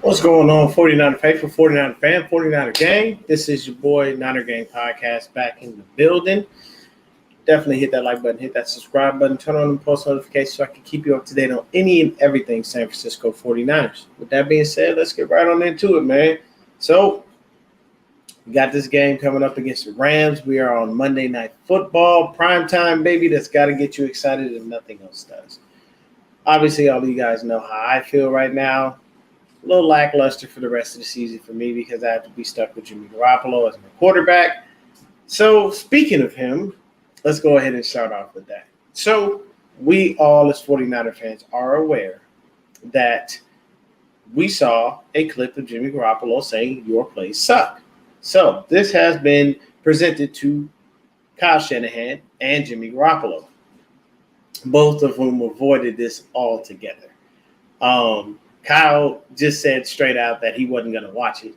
What's going on, 49er Faithful, 49er fan, 49er Gang? This is your boy, Niner Gang Podcast, back in the building. Definitely hit that like button, hit that subscribe button, turn on the post notifications so I can keep you up to date on any and everything San Francisco 49ers. With that being said, let's get right on into it, man. So, we got this game coming up against the Rams. We are on Monday Night Football, prime time, baby. That's got to get you excited if nothing else does. Obviously, all of you guys know how I feel right now. A little lackluster for the rest of the season for me because I have to be stuck with Jimmy Garoppolo as my quarterback. So, speaking of him, let's go ahead and start off with that. So, we all as 49er fans are aware that we saw a clip of Jimmy Garoppolo saying your plays suck. So, this has been presented to Kyle Shanahan and Jimmy Garoppolo, both of whom avoided this altogether. Kyle just said straight out that he wasn't going to watch it.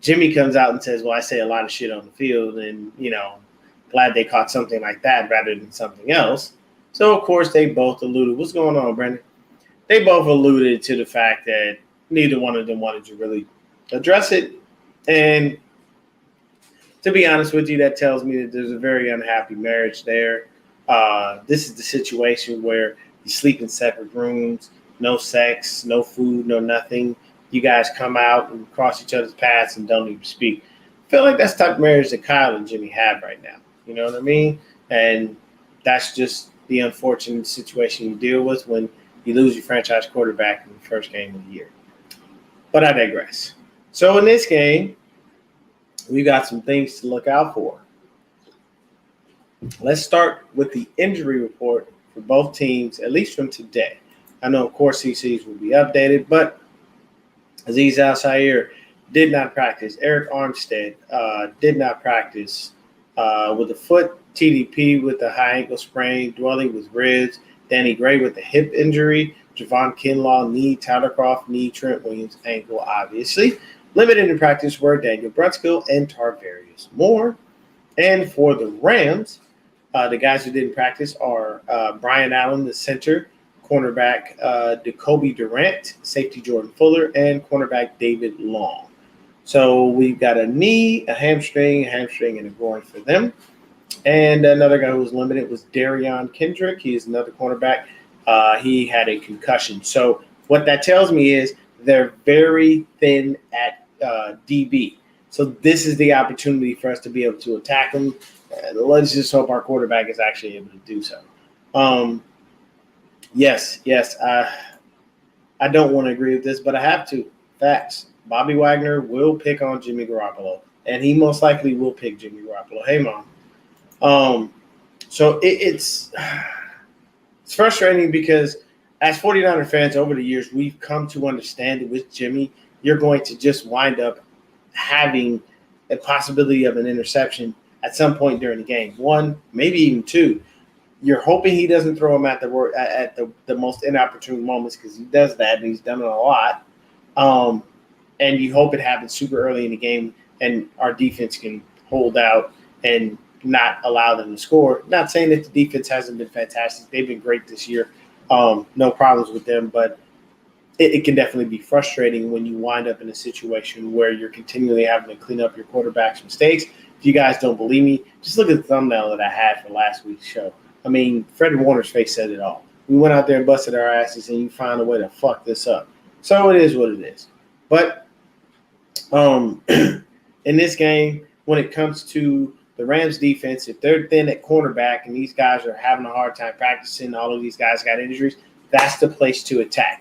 Jimmy comes out and says, well, I say a lot of shit on the field and, glad they caught something like that rather than something else. So, of course, they both alluded. What's going on, Brendan? They both alluded to the fact that neither one of them wanted to really address it. And to be honest with you, that tells me that there's a very unhappy marriage there. This is the situation where you sleep in separate rooms. No sex, no food, no nothing. You guys come out and cross each other's paths and don't even speak. I feel like that's the type of marriage that Kyle and Jimmy have right now. You know what I mean? And that's just the unfortunate situation you deal with when you lose your franchise quarterback in the first game of the year. But I digress. So in this game, we got some things to look out for. Let's start with the injury report for both teams, at least from today. I know, of course, CCs will be updated, but Azeez Al-Shaair did not practice. Eric Armstead did not practice with a foot, TDP with a high ankle sprain, Dwelly with ribs, Danny Gray with a hip injury, Javon Kinlaw knee, Tyler Kroft knee, Trent Williams ankle, obviously. Limited in practice were Daniel Brunskill and Tarvarius Moore. And for the Rams, the guys who didn't practice are Brian Allen, the center, cornerback Jacoby Durant, safety Jordan Fuller, and cornerback David Long. So we've got a knee, a hamstring, and a groin for them. And another guy who was limited was Darion Kendrick. He is another cornerback. He had a concussion. So what that tells me is they're very thin at DB. So this is the opportunity for us to be able to attack them. Let's just hope our quarterback is actually able to do so. Yes, I don't want to agree with this, but I have to. Facts. Bobby Wagner will pick on Jimmy Garoppolo, and he most likely will pick Jimmy Garoppolo. Hey, Mom. So it's frustrating because as 49er fans over the years, we've come to understand that with Jimmy, you're going to just wind up having a possibility of an interception at some point during the game. One, maybe even two. You're hoping he doesn't throw him at the most inopportune moments because he does that, and he's done it a lot. And you hope it happens super early in the game and our defense can hold out and not allow them to score. Not saying that the defense hasn't been fantastic. They've been great this year. No problems with them, but it can definitely be frustrating when you wind up in a situation where you're continually having to clean up your quarterback's mistakes. If you guys don't believe me, just look at the thumbnail that I had for last week's show. I mean, Freddie Warner's face said it all. We went out there and busted our asses, and you find a way to fuck this up. So it is what it is. But in this game, when it comes to the Rams defense, if they're thin at cornerback and these guys are having a hard time practicing, all of these guys got injuries, that's the place to attack.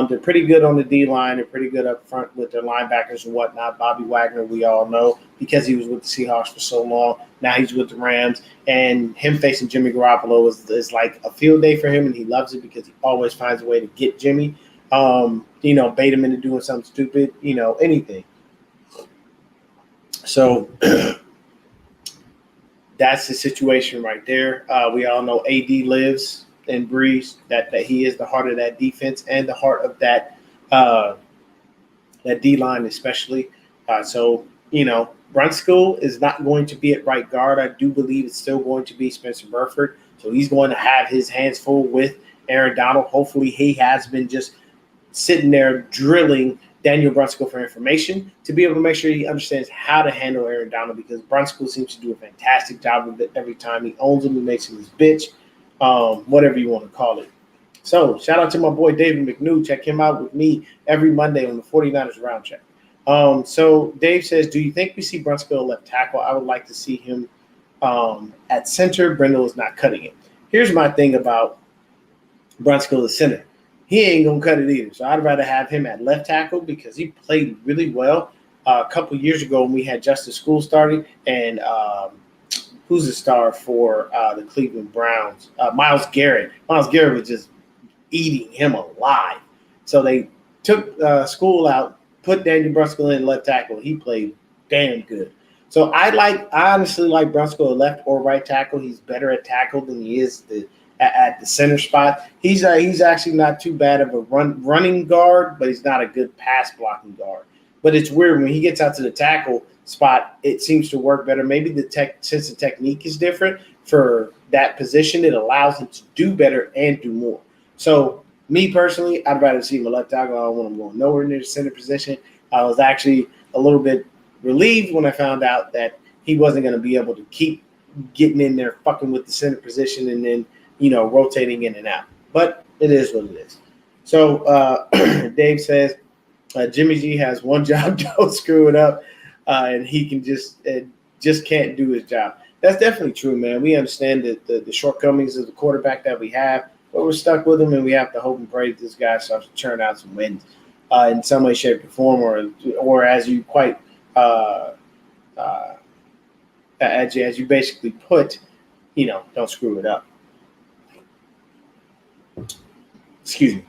They're pretty good on the D-line. They're pretty good up front with their linebackers and whatnot. Bobby Wagner, we all know, because he was with the Seahawks for so long. Now he's with the Rams. And him facing Jimmy Garoppolo is like a field day for him, and he loves it because he always finds a way to get Jimmy, bait him into doing something stupid, anything. So that's the situation right there. We all know AD lives and breathes that he is the heart of that defense and the heart of that D-line especially. Brunskill is not going to be at right guard. I do believe it's still going to be Spencer Burford. So he's going to have his hands full with Aaron Donald. Hopefully he has been just sitting there drilling Daniel Brunskill for information to be able to make sure he understands how to handle Aaron Donald, because Brunskill seems to do a fantastic job of it every time. He owns him, he makes him his bitch, whatever you want to call it. So shout out to my boy David McNew. Check him out with me every Monday on the 49ers Round Check. So Dave says, do you think we see Brunskill left tackle? I would like to see him at center. Brendel is not cutting it. Here's my thing about Brunskill at center. He ain't going to cut it either. So I'd rather have him at left tackle because he played really well. A couple years ago when we had Justice School starting and who's the star for the Cleveland Browns? Myles Garrett. Myles Garrett was just eating him alive. So they took School out, put Daniel Brunskill in left tackle. He played damn good. So I honestly like Brunskill at left or right tackle. He's better at tackle than he is at the center spot. He's actually not too bad of a running guard, but he's not a good pass blocking guard. But it's weird when he gets out to the tackle spot, it seems to work better. Maybe since the technique is different for that position, it allows him to do better and do more. So me personally, I'd rather see him a left tackle. I don't want him going nowhere near the center position. I was actually a little bit relieved when I found out that he wasn't going to be able to keep getting in there, fucking with the center position, and then rotating in and out. But it is what it is. So Dave says Jimmy G has one job: don't screw it up, and he can just can't do his job. That's definitely true, man. We understand the shortcomings of the quarterback that we have, but we're stuck with him, and we have to hope and pray that this guy starts to churn out some wins in some way, shape, or form, or as you quite as you basically put, don't screw it up. Excuse me.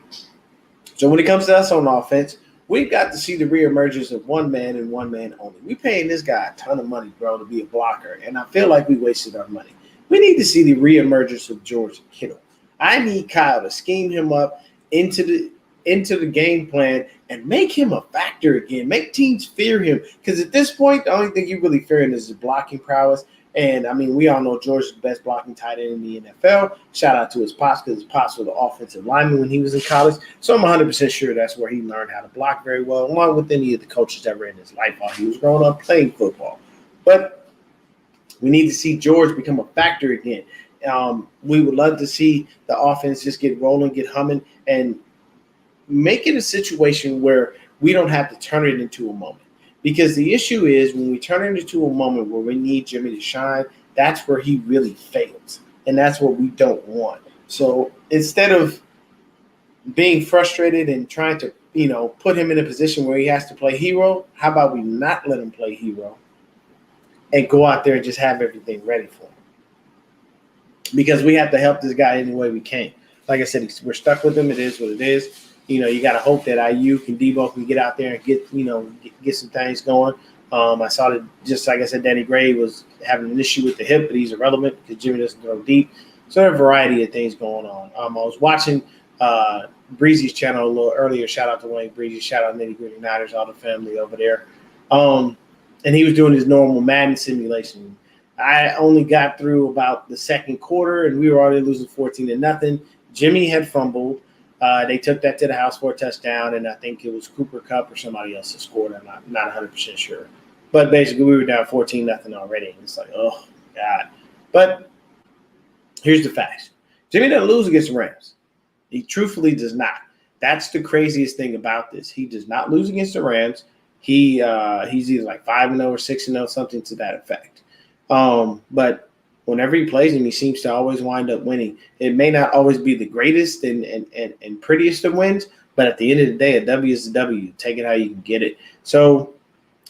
So when it comes to us on offense, we've got to see the reemergence of one man and one man only. We paying this guy a ton of money, bro, to be a blocker, and I feel like we wasted our money. We need to see the reemergence of George Kittle. I need Kyle to scheme him up into the game plan and make him a factor again. Make teams fear him, because at this point, the only thing you really fearing is his blocking prowess. And, I mean, we all know George is the best blocking tight end in the NFL. Shout out to his pops, because his pops was the offensive lineman when he was in college. So I'm 100% sure that's where he learned how to block very well, along with any of the coaches ever in his life while he was growing up playing football. But we need to see George become a factor again. We would love to see the offense just get rolling, get humming, and make it a situation where we don't have to turn it into a moment. Because the issue is when we turn it into a moment where we need Jimmy to shine, that's where he really fails. And that's what we don't want. So instead of being frustrated and trying to, put him in a position where he has to play hero, how about we not let him play hero and go out there and just have everything ready for him? Because we have to help this guy any way we can. Like I said, we're stuck with him. It is what it is. You got to hope that Ayuk and Debo can get out there and get some things going. I saw that, just like I said, Danny Gray was having an issue with the hip, but he's irrelevant because Jimmy doesn't throw deep. So there are a variety of things going on. I was watching Breezy's channel a little earlier. Shout out to Wayne Breezy. Shout out Nitty Gritty Niners, all the family over there. And he was doing his normal Madden simulation. I only got through about the second quarter, and we were already losing 14-0. Jimmy had fumbled. They took that to the house for a touchdown, and I think it was Cooper Kupp or somebody else that scored. I'm not 100% sure. But basically, we were down 14-0 already. And it's like, oh, God. But here's the facts. Jimmy doesn't lose against the Rams. He truthfully does not. That's the craziest thing about this. He does not lose against the Rams. He's either like 5-0 or 6-0, something to that effect. But whenever he plays him, he seems to always wind up winning. It may not always be the greatest and prettiest of wins, but at the end of the day, a W is a W. Take it how you can get it. So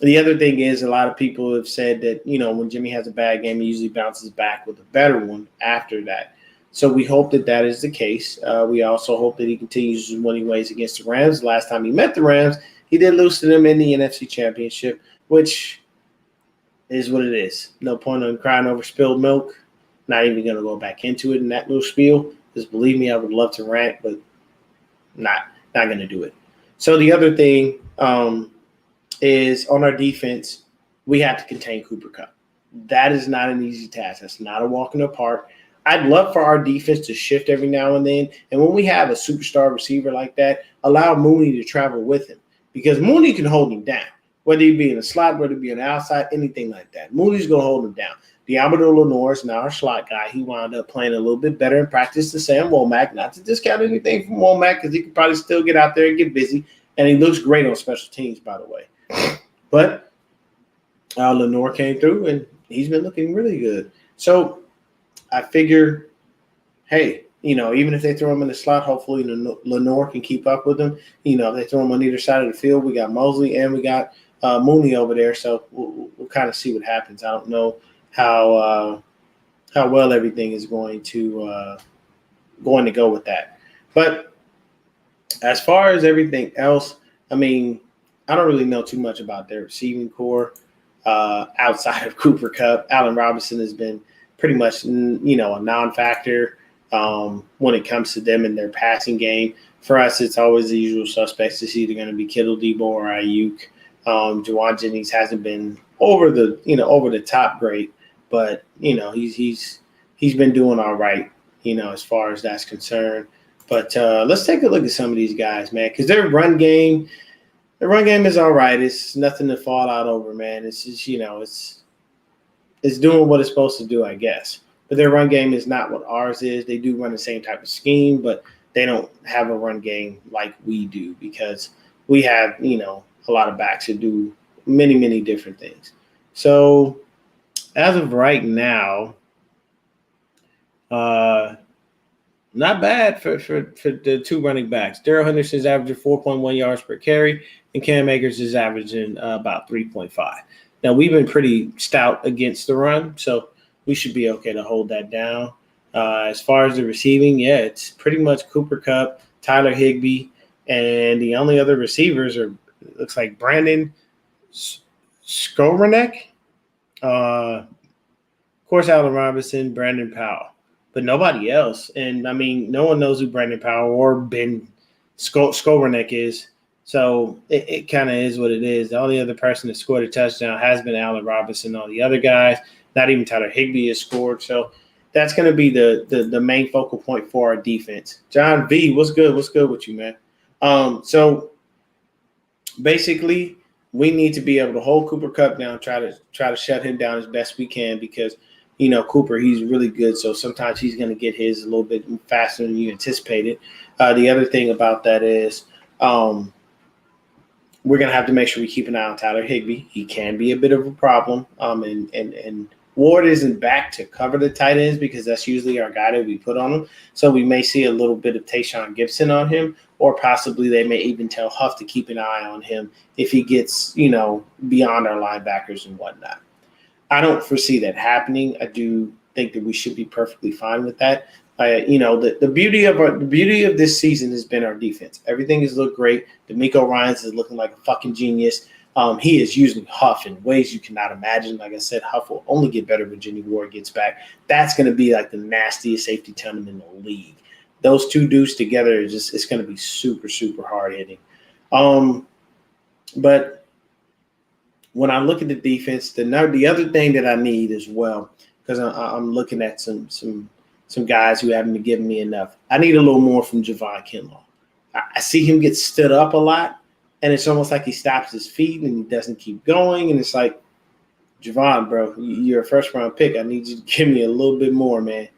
the other thing is, a lot of people have said that, when Jimmy has a bad game, he usually bounces back with a better one after that. So we hope that is the case. We also hope that he continues his winning ways against the Rams. Last time he met the Rams, he did lose to them in the NFC Championship, which is what it is. No point in crying over spilled milk. Not even going to go back into it in that little spiel, because believe me, I would love to rant, but not going to do it. So the other thing is on our defense, we have to contain Cooper Kupp. That is not an easy task. That's not a walk in the park. I'd love for our defense to shift every now and then. And when we have a superstar receiver like that, allow Mooney to travel with him. because Mooney can hold him down, whether he be in the slot, whether he be on the outside, anything like that. Mooney's going to hold him down. Diablo Lenore is now our slot guy. He wound up playing a little bit better in practice than Sam Womack. Not to discount anything from Womack because he could probably still get out there and get busy. And he looks great on special teams, by the way. But Lenore came through, and he's been looking really good. So I figure, hey, even if they throw him in the slot, hopefully Lenore can keep up with him. If they throw him on either side of the field, we got Mosley and we got Mooney over there. So we'll kind of see what happens. I don't know how well everything is going to go with that. But as far as everything else, I mean, I don't really know too much about their receiving core outside of Cooper Kupp. Allen Robinson has been pretty much, a non-factor when it comes to them in their passing game. For us, it's always the usual suspects. It's either going to be Kittle, Debo, or Ayuk. Juwan Jennings hasn't been over the top great, but he's been doing all right, as far as that's concerned. But let's take a look at some of these guys, man, because their run game is all right. It's nothing to fall out over, man. It's just it's doing what it's supposed to do, I guess. But their run game is not what ours is. They do run the same type of scheme, but they don't have a run game like we do because we have, a lot of backs that do many, many different things. So as of right now, not bad for the two running backs. Darrell Henderson is averaging 4.1 yards per carry, and Cam Akers is averaging about 3.5. Now, we've been pretty stout against the run, so we should be okay to hold that down. As far as the receiving, yeah, it's pretty much Cooper Kupp, Tyler Higbee, and the only other receivers looks like Brandon Skowronek, of course, Allen Robinson, Brandon Powell, but nobody else. And, I mean, no one knows who Brandon Powell or Ben Skowronek is. So it kind of is what it is. The only other person that scored a touchdown has been Allen Robinson. All the other guys, not even Tyler Higbee has scored. So that's going to be the main focal point for our defense. John V, what's good? What's good with you, man? So basically, we need to be able to hold Cooper Kupp down, try to shut him down as best we can because, Cooper, he's really good. So sometimes he's going to get his a little bit faster than you anticipated. The other thing about that is we're going to have to make sure we keep an eye on Tyler Higbee. He can be a bit of a problem. And Ward isn't back to cover the tight ends because that's usually our guy that we put on him. So we may see a little bit of Tayshaun Gibson on him, or possibly they may even tell Huff to keep an eye on him if he gets, beyond our linebackers and whatnot. I don't foresee that happening. I do think that we should be perfectly fine with that. The beauty of this season has been our defense. Everything has looked great. D'Amico Ryans is looking like a fucking genius. He is using Huff in ways you cannot imagine. Like I said, Huff will only get better when Jenny Ward gets back. That's going to be like the nastiest safety tandem in the league. Those two dudes together it's going to be super, super hard hitting. But when I look at the defense, the other thing that I need as well, because I'm looking at some guys who haven't been giving me enough. I need a little more from Javon Kinlaw. I see him get stood up a lot, and it's almost like he stops his feet and he doesn't keep going. And it's like, Javon, bro, you're a first-round pick. I need you to give me a little bit more, man.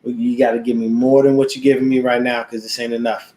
You got to give me more than what you're giving me right now because this ain't enough.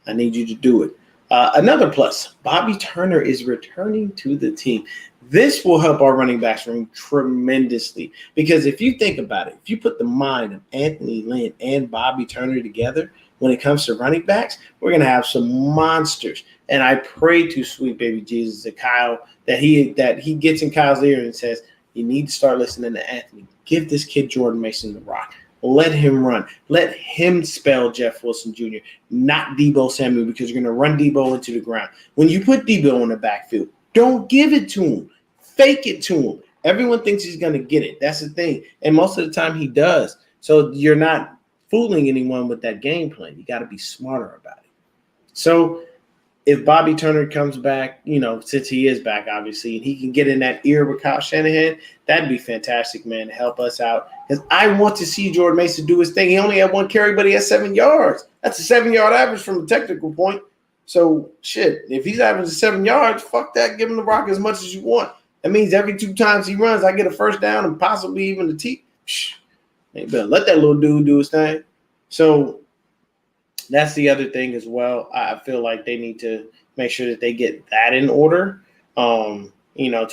I need you to do it. Another plus, Bobby Turner is returning to the team. This will help our running backs room tremendously because if you think about it, if you put the mind of Anthony Lynn and Bobby Turner together when it comes to running backs, we're going to have some monsters. And I pray to sweet baby Jesus that he gets in Kyle's ear and says, you need to start listening to Anthony. Give this kid Jordan Mason the rock. Let him run. Let him spell Jeff Wilson Jr., not Deebo Samuel, because you're going to run Deebo into the ground. When you put Deebo in the backfield, don't give it to him. Fake it to him. Everyone thinks he's going to get it. That's the thing. And most of the time he does. So you're not fooling anyone with that game plan. You got to be smarter about it. So if Bobby Turner comes back, since he is back, obviously, and he can get in that ear with Kyle Shanahan, that'd be fantastic, man, to help us out. Because I want to see Jordan Mason do his thing. He only had one carry, but he has 7 yards. That's a 7-yard average from a technical point. So shit, if he's averaging 7 yards, fuck that. Give him the rock as much as you want. That means every 2 times he runs, I get a first down and possibly even a T. They better let that little dude do his thing. So that's the other thing as well. I feel like they need to make sure that they get that in order, to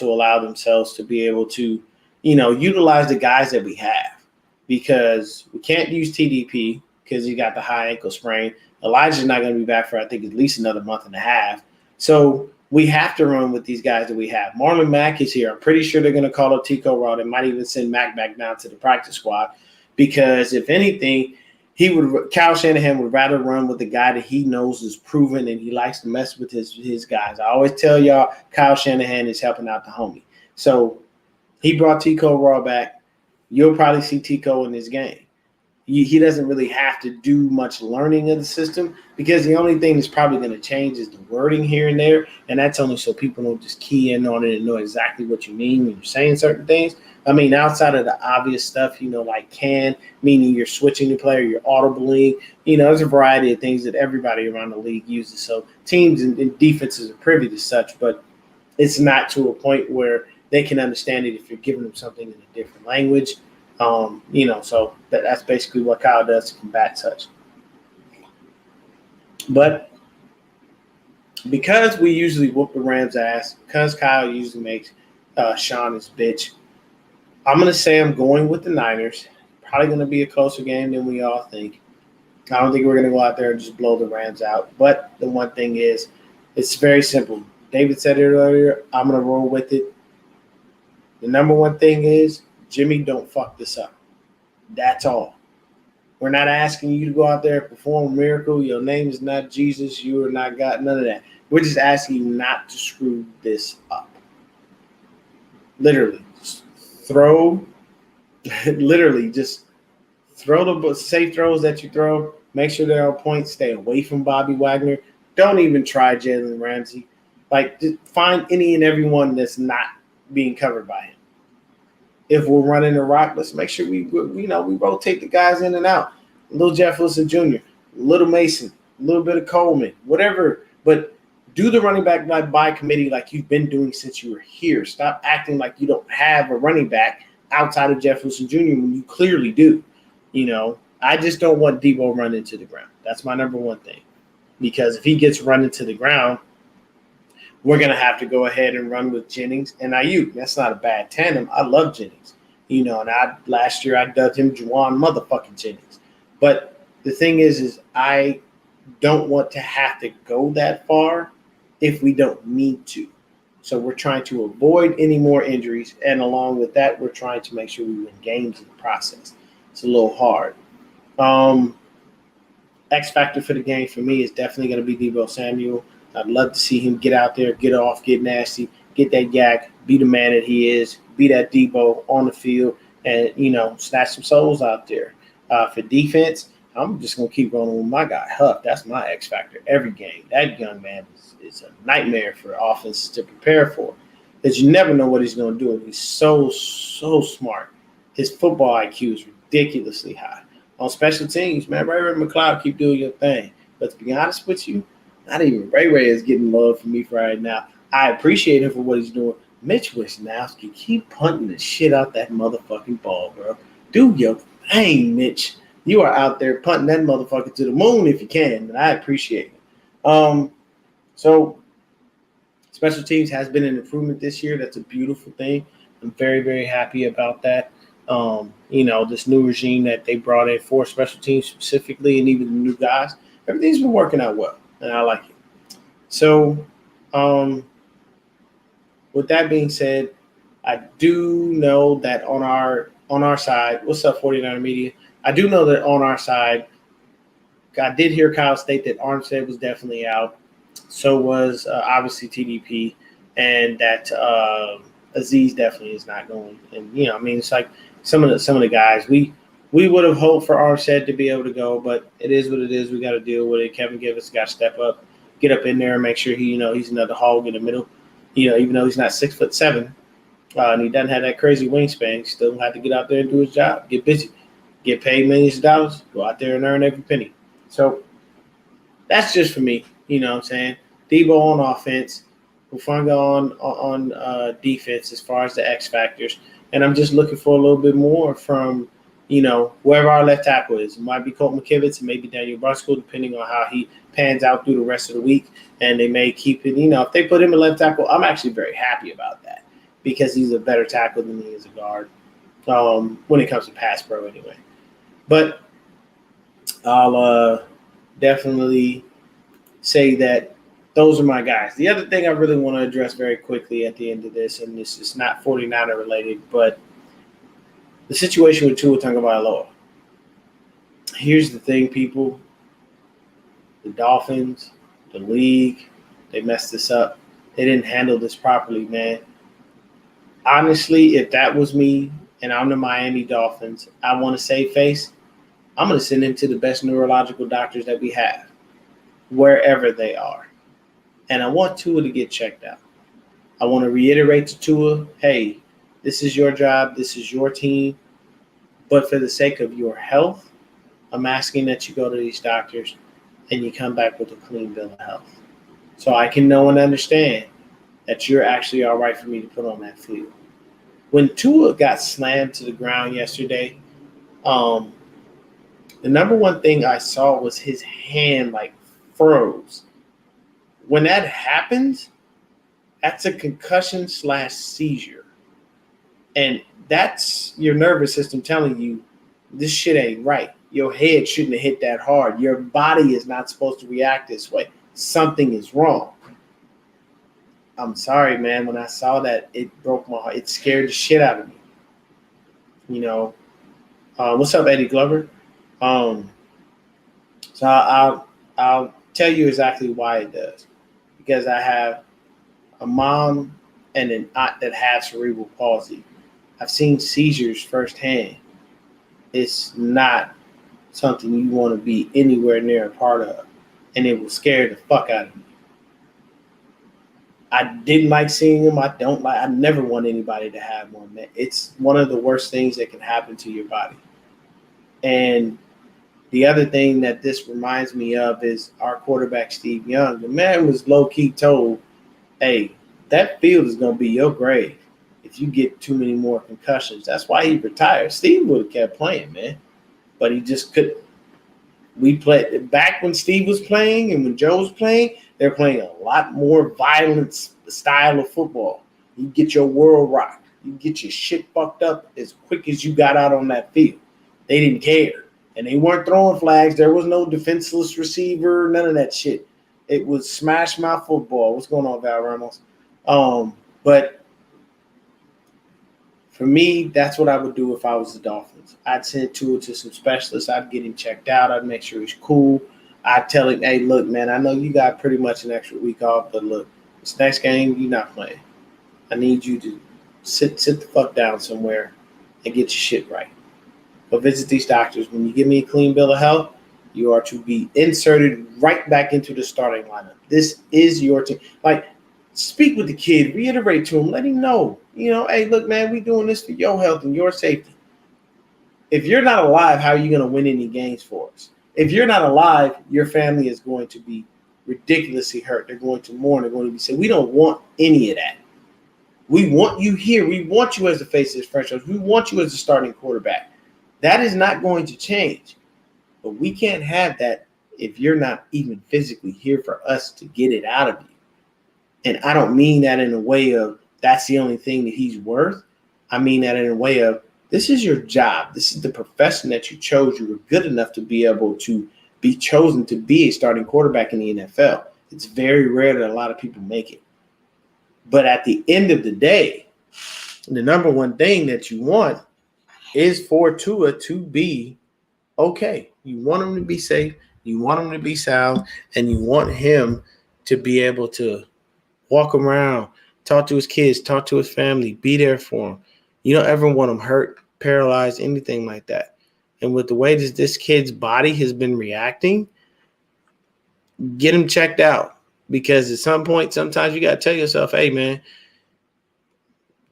allow themselves to be able to, utilize the guys that we have, because we can't use TDP because he got the high ankle sprain. Elijah's not going to be back for, I think, at least another month and a half. So we have to run with these guys that we have. Marlon Mack is here. I'm pretty sure they're going to call up Tico Raw. They might even send Mack back down to the practice squad, because if anything, Kyle Shanahan would rather run with the guy that he knows is proven, and he likes to mess with his guys. I always tell y'all, Kyle Shanahan is helping out the homie. So he brought Tico Raw back. You'll probably see Tico in this game. He doesn't really have to do much learning of the system, because the only thing that's probably going to change is the wording here and there, and that's only so people don't just key in on it and know exactly what you mean when you're saying certain things. I mean, outside of the obvious stuff, like can, meaning you're switching the player, you're audibling, there's a variety of things that everybody around the league uses. So teams and defenses are privy to such, but it's not to a point where they can understand it if you're giving them something in a different language. So that's basically what Kyle does to combat such. But because we usually whoop the Rams' ass, because Kyle usually makes Sean his bitch, I'm going to say I'm going with the Niners. Probably going to be a closer game than we all think. I don't think we're going to go out there and just blow the Rams out. But the one thing is, it's very simple. David said it earlier. I'm going to roll with it. The number one thing is, Jimmy, don't fuck this up. That's all. We're not asking you to go out there and perform a miracle. Your name is not Jesus. You are not God. None of that. We're just asking you not to screw this up. Literally. Just throw the safe throws that you throw. Make sure they're on point. Stay away from Bobby Wagner. Don't even try Jalen Ramsey. Just find any and everyone that's not being covered by him. If we're running the rock, let's make sure we rotate the guys in and out. Little Jeff Wilson Jr., Little Mason, a little bit of Coleman, whatever. But do the running back by committee like you've been doing since you were here. Stop acting like you don't have a running back outside of Jeff Wilson Jr. when you clearly do. I just don't want Debo running to the ground. That's my number one thing. Because if he gets running to the ground, we're going to have to go ahead and run with Jennings and Ayuk. That's not a bad tandem. I love Jennings. And last year I dubbed him Juwan motherfucking Jennings. But the thing is I don't want to have to go that far if we don't need to. So we're trying to avoid any more injuries. And along with that, we're trying to make sure we win games in the process. It's a little hard. X factor for the game for me is definitely going to be Deebo Samuel. I'd love to see him get out there, get off, get nasty, get that yak, be the man that he is, be that Debo on the field, and, snatch some souls out there. For defense, I'm just going to keep rolling with my guy, Huff. That's my X factor every game. That young man is a nightmare for offenses to prepare for, because you never know what he's going to do. And he's so smart. His football IQ is ridiculously high. On special teams, man, Ray McLeod, keep doing your thing. But to be honest with you, not even Ray is getting love from me for right now. I appreciate him for what he's doing. Mitch Wisnowski, keep punting the shit out that motherfucking ball, bro. Do your thing, Mitch. You are out there punting that motherfucker to the moon if you can, and I appreciate it. So special teams has been an improvement this year. That's a beautiful thing. I'm very, very happy about that. This new regime that they brought in for special teams specifically, and even the new guys, everything's been working out well. And I like it. So, with that being said, I do know that on our side, what's up, 49er Media? I do know that on our side, I did hear Kyle state that Armstead was definitely out. So was obviously TDP, and that Azeez definitely is not going. And it's like some of the guys we would have hoped for Armstead to be able to go, but it is what it is. We got to deal with it. Kevin Givens got to step up, get up in there, and make sure he's another hog in the middle. Even though he's not 6'7", and he doesn't have that crazy wingspan, he still have to get out there and do his job, get busy, get paid millions of dollars, go out there and earn every penny. So that's just for me. You know what I'm saying? Debo on offense, Hufanga on defense as far as the X factors. And I'm just looking for a little bit more from, whoever our left tackle is. It might be Colt McKivitz, maybe Daniel Brunskill, depending on how he pans out through the rest of the week. And they may keep it, if they put him in left tackle, I'm actually very happy about that because he's a better tackle than he is a guard when it comes to pass pro anyway. But I'll definitely say that those are my guys. The other thing I really want to address very quickly at the end of this, and this is not 49er related, but the situation with Tua Tagovailoa. Here's the thing, people. The Dolphins, the league, they messed this up. They didn't handle this properly, man. Honestly, if that was me and I'm the Miami Dolphins, I want to save face. I'm going to send him to the best neurological doctors that we have, wherever they are. And I want Tua to get checked out. I want to reiterate to Tua, hey, this is your job. This is your team. But for the sake of your health, I'm asking that you go to these doctors and you come back with a clean bill of health. So I can know and understand that you're actually all right for me to put on that field. When Tua got slammed to the ground yesterday, the number one thing I saw was his hand froze. When that happens, that's a concussion / seizure. And that's your nervous system telling you this shit ain't right. Your head shouldn't have hit that hard. Your body is not supposed to react this way. Something is wrong. I'm sorry, man. When I saw that, it broke my heart. It scared the shit out of me. What's up, Eddie Glover? So I'll tell you exactly why it does. Because I have a mom and an aunt that have cerebral palsy. I've seen seizures firsthand. It's not something you want to be anywhere near a part of. And it will scare the fuck out of me. I didn't like seeing them. I never want anybody to have one, man. It's one of the worst things that can happen to your body. And the other thing that this reminds me of is our quarterback, Steve Young. The man was low-key told, hey, that field is going to be your grave if you get too many more concussions. That's why he retired. Steve would have kept playing, man. But he just couldn't. We played back when Steve was playing and when Joe was playing, they're playing a lot more violent style of football. You get your world rocked. You get your shit fucked up as quick as you got out on that field. They didn't care. And they weren't throwing flags. There was no defenseless receiver, none of that shit. It was smash my football. What's going on, Val Ramos? But for me, that's what I would do if I was the Dolphins. I'd send Tua to some specialists. I'd get him checked out. I'd make sure he's cool. I'd tell him, hey, look, man, I know you got pretty much an extra week off, but look, this next game, you're not playing. I need you to sit the fuck down somewhere and get your shit right. Go visit these doctors. When you give me a clean bill of health, you are to be inserted right back into the starting lineup. This is your team. Speak with the kid, reiterate to him, let him know, hey, look, man, we doing this for your health and your safety. If you're not alive, how are you going to win any games for us? If you're not alive, your family is going to be ridiculously hurt. They're going to mourn. They're going to be saying, we don't want any of that. We want you here. We want you as the face of this franchise. We want you as the starting quarterback. That is not going to change. But we can't have that if you're not even physically here for us to get it out of you. And I don't mean that in a way of that's the only thing that he's worth. I mean that in a way of this is your job. This is the profession that you chose. You were good enough to be able to be chosen to be a starting quarterback in the NFL. It's very rare that a lot of people make it. But at the end of the day, the number one thing that you want is for Tua to be okay. You want him to be safe. You want him to be sound. And you want him to be able to walk around, talk to his kids, talk to his family, be there for him. You don't ever want him hurt, paralyzed, anything like that. And with the way this kid's body has been reacting, get him checked out. Because at some point, sometimes you got to tell yourself, hey, man,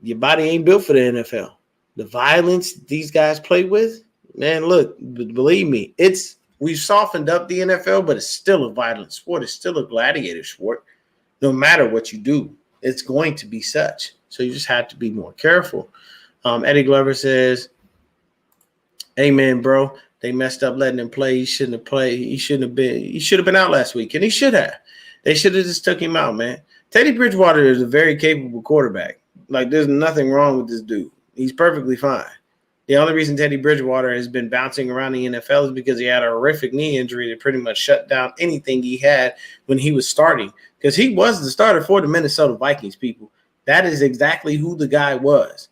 your body ain't built for the NFL. The violence these guys play with, man, look, believe me, it's We've softened up the NFL, but it's still a violent sport. It's still a gladiator sport. No matter what you do, it's going to be such. So you just have to be more careful. Eddie Glover says, "Hey man, bro, they messed up letting him play. He shouldn't have played. He should have been out last week, and he should have. They should have just took him out, man. Teddy Bridgewater is a very capable quarterback. Like, there's nothing wrong with this dude. He's perfectly fine. The only reason Teddy Bridgewater has been bouncing around the NFL is because he had a horrific knee injury that pretty much shut down anything he had when he was starting. Because he was the starter for the Minnesota Vikings, people. That is exactly who the guy was.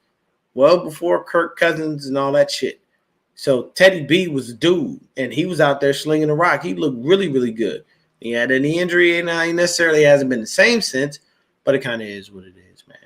Well before Kirk Cousins and all that shit. So Teddy B was the dude, and he was out there slinging a rock. He looked really, really good. He had a knee injury, and he necessarily hasn't been the same since, but it kind of is what it is, man.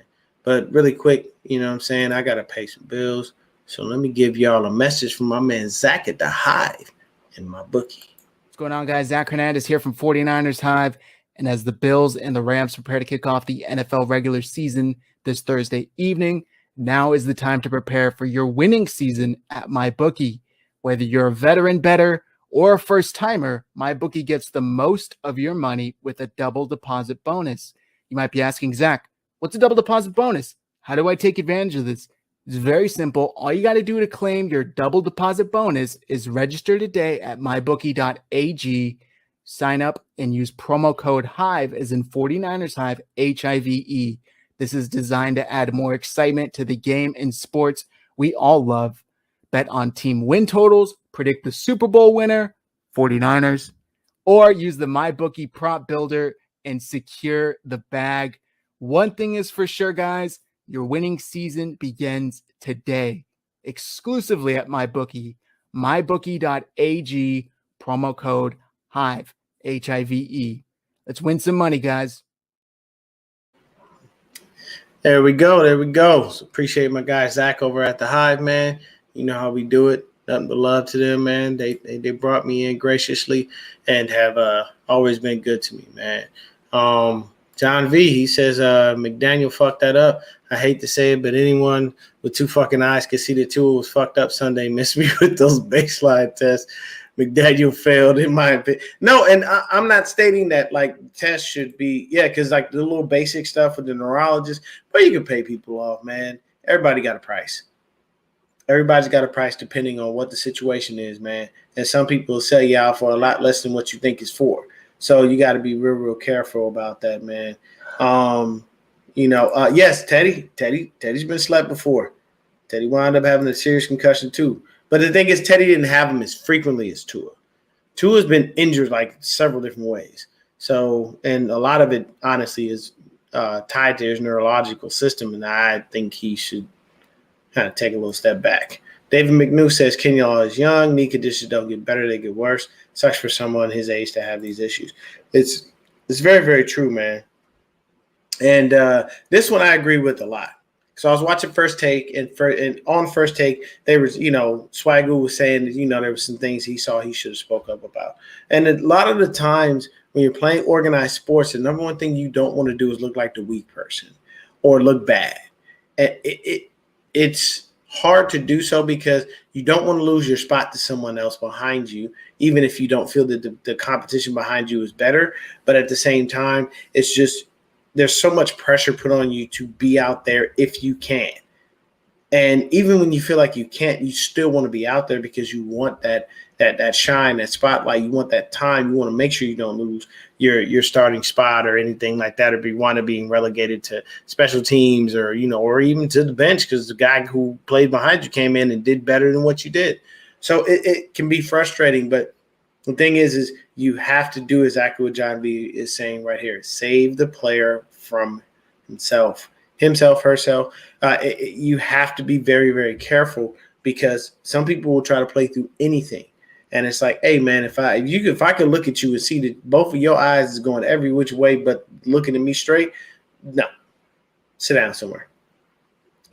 But really quick, you know what I'm saying? I got to pay some bills. So let me give y'all a message from my man Zach at the Hive in my bookie. What's going on, guys? Zach Hernandez here from 49ers Hive. And as the Bills and the Rams prepare to kick off the NFL regular season this Thursday evening, now is the time to prepare for your winning season at MyBookie. Whether you're a veteran bettor or a first-timer, MyBookie gets the most of your money with a double deposit bonus. You might be asking, Zach, what's a double deposit bonus? How do I take advantage of this? It's very simple. All you got to do to claim your double deposit bonus is register today at mybookie.ag, sign up, and use promo code HIVE, as in 49ers Hive, HIVE. This is designed to add more excitement to the game and sports we all love. Bet on team win totals, predict the Super Bowl winner, 49ers, or use the MyBookie prop builder and secure the bag. One thing is for sure, guys, your winning season begins today, exclusively at MyBookie, mybookie.ag, promo code HIVE, HIVE. Let's win some money, guys. There we go. So appreciate my guy Zach over at the Hive, man. You know how we do it. Nothing but love to them, man. They brought me in graciously and have always been good to me, man. John V, he says McDaniel fucked that up. I hate to say it, but anyone with two fucking eyes can see the tool was fucked up Sunday. Missed me with those baseline tests. McDaniel failed, in my opinion. No, and I'm not stating that, like, tests should be, because, like, the little basic stuff with the neurologist, but you can pay people off, man. Everybody got a price. Everybody's got a price depending on what the situation is, man. And some people will sell you out for a lot less than what you think is for. So you got to be real, real careful about that, man. Yes, Teddy's been slept before. Teddy wound up having a serious concussion too. But the thing is, Teddy didn't have him as frequently as Tua. Tua's been injured like several different ways. So, and a lot of it, honestly, is tied to his neurological system, and I think he should kind of take a little step back. David McNew says Kenyon is young. Knee conditions don't get better, they get worse. Sucks for someone his age to have these issues. It's very, very true, man. And this one I agree with a lot. So I was watching First Take, and on First Take, there was, Swagoo was saying that, there were some things he saw he should have spoke up about. And a lot of the times when you're playing organized sports, the number one thing you don't want to do is look like the weak person or look bad. And it's hard to do so because you don't want to lose your spot to someone else behind you, even if you don't feel that the competition behind you is better. But at the same time, it's just there's so much pressure put on you to be out there if you can. And even when you feel like you can't, you still want to be out there because you want that shine, that spotlight. You want that time. You want to make sure you don't lose your starting spot or anything like that, or wind up being relegated to special teams or even to the bench because the guy who played behind you came in and did better than what you did. So it can be frustrating, but the thing is you have to do exactly what John B is saying right here. Save the player from himself, herself. You have to be very, very careful because some people will try to play through anything. And it's like, hey, man, if I could look at you and see that both of your eyes is going every which way but looking at me straight, no, sit down somewhere.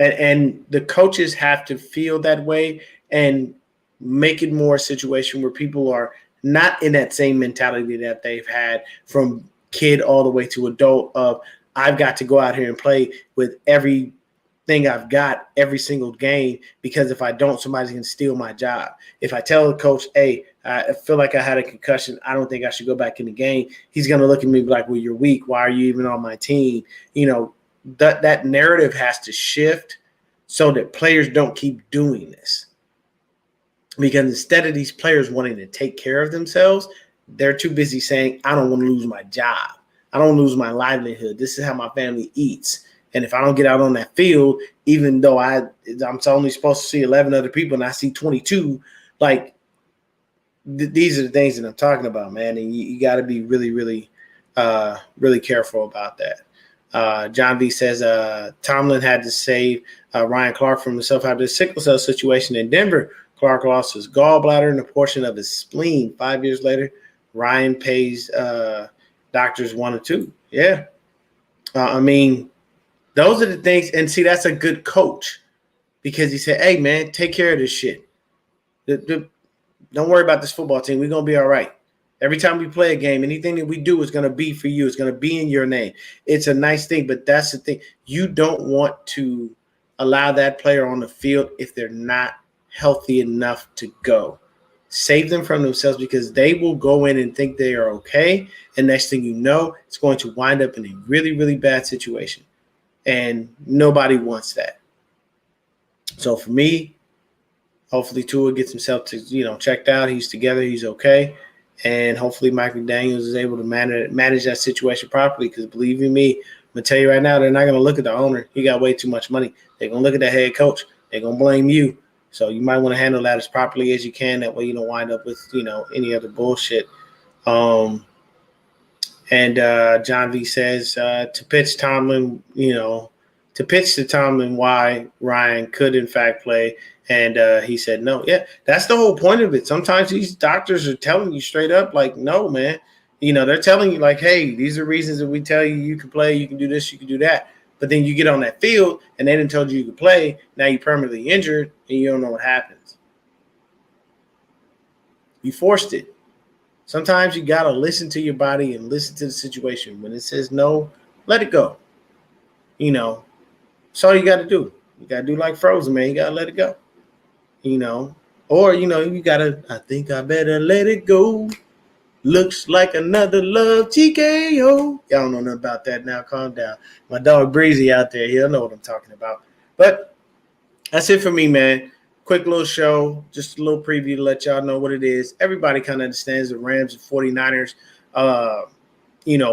And the coaches have to feel that way and make it more a situation where people are not in that same mentality that they've had from kid all the way to adult of I've got to go out here and play with everything I've got every single game because if I don't, somebody's going to steal my job. If I tell the coach, hey, I feel like I had a concussion. I don't think I should go back in the game. He's going to look at me like, well, you're weak. Why are you even on my team? That narrative has to shift so that players don't keep doing this. Because instead of these players wanting to take care of themselves, they're too busy saying, I don't want to lose my job. I don't lose my livelihood. This is how my family eats. And if I don't get out on that field, even though I'm only supposed to see 11 other people and I see 22, these are the things that I'm talking about, man. And you got to be really, really, really careful about that. John V says Tomlin had to save Ryan Clark from himself after the sickle cell situation in Denver. Clark lost his gallbladder and a portion of his spleen. 5 years later, Ryan pays doctors 1 or 2. Yeah. Those are the things. And see, that's a good coach because he said, hey, man, take care of this shit. Don't worry about this football team. We're going to be all right. Every time we play a game, anything that we do is going to be for you. It's going to be in your name. It's a nice thing, but that's the thing. You don't want to allow that player on the field if they're not healthy enough to go. Save them from themselves because they will go in and think they are okay. And next thing you know, it's going to wind up in a really, really bad situation. And nobody wants that. So for me, hopefully Tua gets himself checked out. He's together. He's okay. And hopefully Mike McDaniels is able to manage that situation properly because believe you me, I'm going to tell you right now, they're not going to look at the owner. He got way too much money. They're going to look at the head coach. They're going to blame you. So you might want to handle that as properly as you can. That way you don't wind up with, any other bullshit. And John V says to pitch to Tomlin why Ryan could in fact play. And he said, no, yeah, that's the whole point of it. Sometimes these doctors are telling you straight up, like, no, man, they're telling you like, hey, these are reasons that we tell you can play, you can do this, you can do that. But then you get on that field and they didn't tell you could play. Now you're permanently injured and you don't know what happens. You forced it. Sometimes you got to listen to your body and listen to the situation. When it says no, let it go. That's all you got to do. You got to do like Frozen, man. You got to let it go. Or, you got to, I think I better let it go. Looks like another love TKO. Y'all don't know nothing about that now. Calm down. My dog Breezy out there, he'll know what I'm talking about. But that's it for me, man. Quick little show, just a little preview to let y'all know what it is. Everybody kind of understands the Rams and 49ers,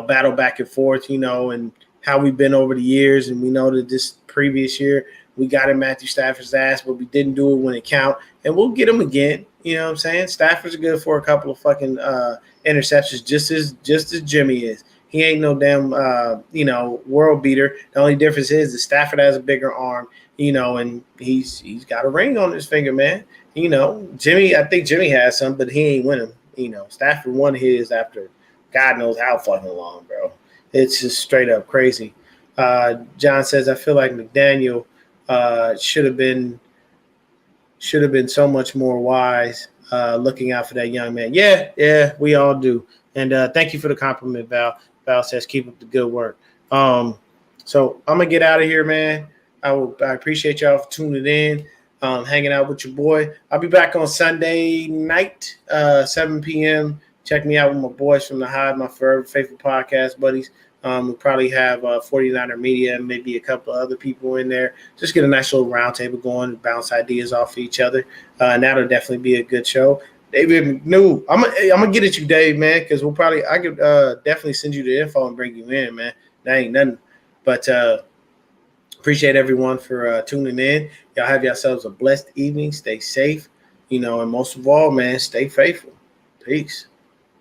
battle back and forth, and how we've been over the years. And we know that this previous year we got in Matthew Stafford's ass, but we didn't do it when it count. And we'll get him again. You know what I'm saying? Stafford's good for a couple of fucking interceptions, just as Jimmy is. He ain't no damn, world beater. The only difference is that Stafford has a bigger arm, and he's got a ring on his finger, man. Jimmy, I think Jimmy has some, but he ain't winning. Stafford won his after God knows how fucking long, bro. It's just straight up crazy. John says, I feel like McDaniel should have been so much more wise looking out for that young man. Yeah, we all do. And thank you for the compliment, Val. Val says, keep up the good work. So I'm going to get out of here, man. I appreciate y'all for tuning in, hanging out with your boy. I'll be back on Sunday night, 7 p.m. Check me out with my boys from the Hive, my forever faithful podcast buddies. We'll probably have 49er Media and maybe a couple of other people in there. Just get a nice little roundtable going, bounce ideas off of each other. And that'll definitely be a good show. David McNew, I'm gonna get at you, Dave, man, because I could definitely send you the info and bring you in, man. That ain't nothing. But appreciate everyone for tuning in. Y'all have yourselves a blessed evening. Stay safe, and most of all, man, stay faithful. Peace.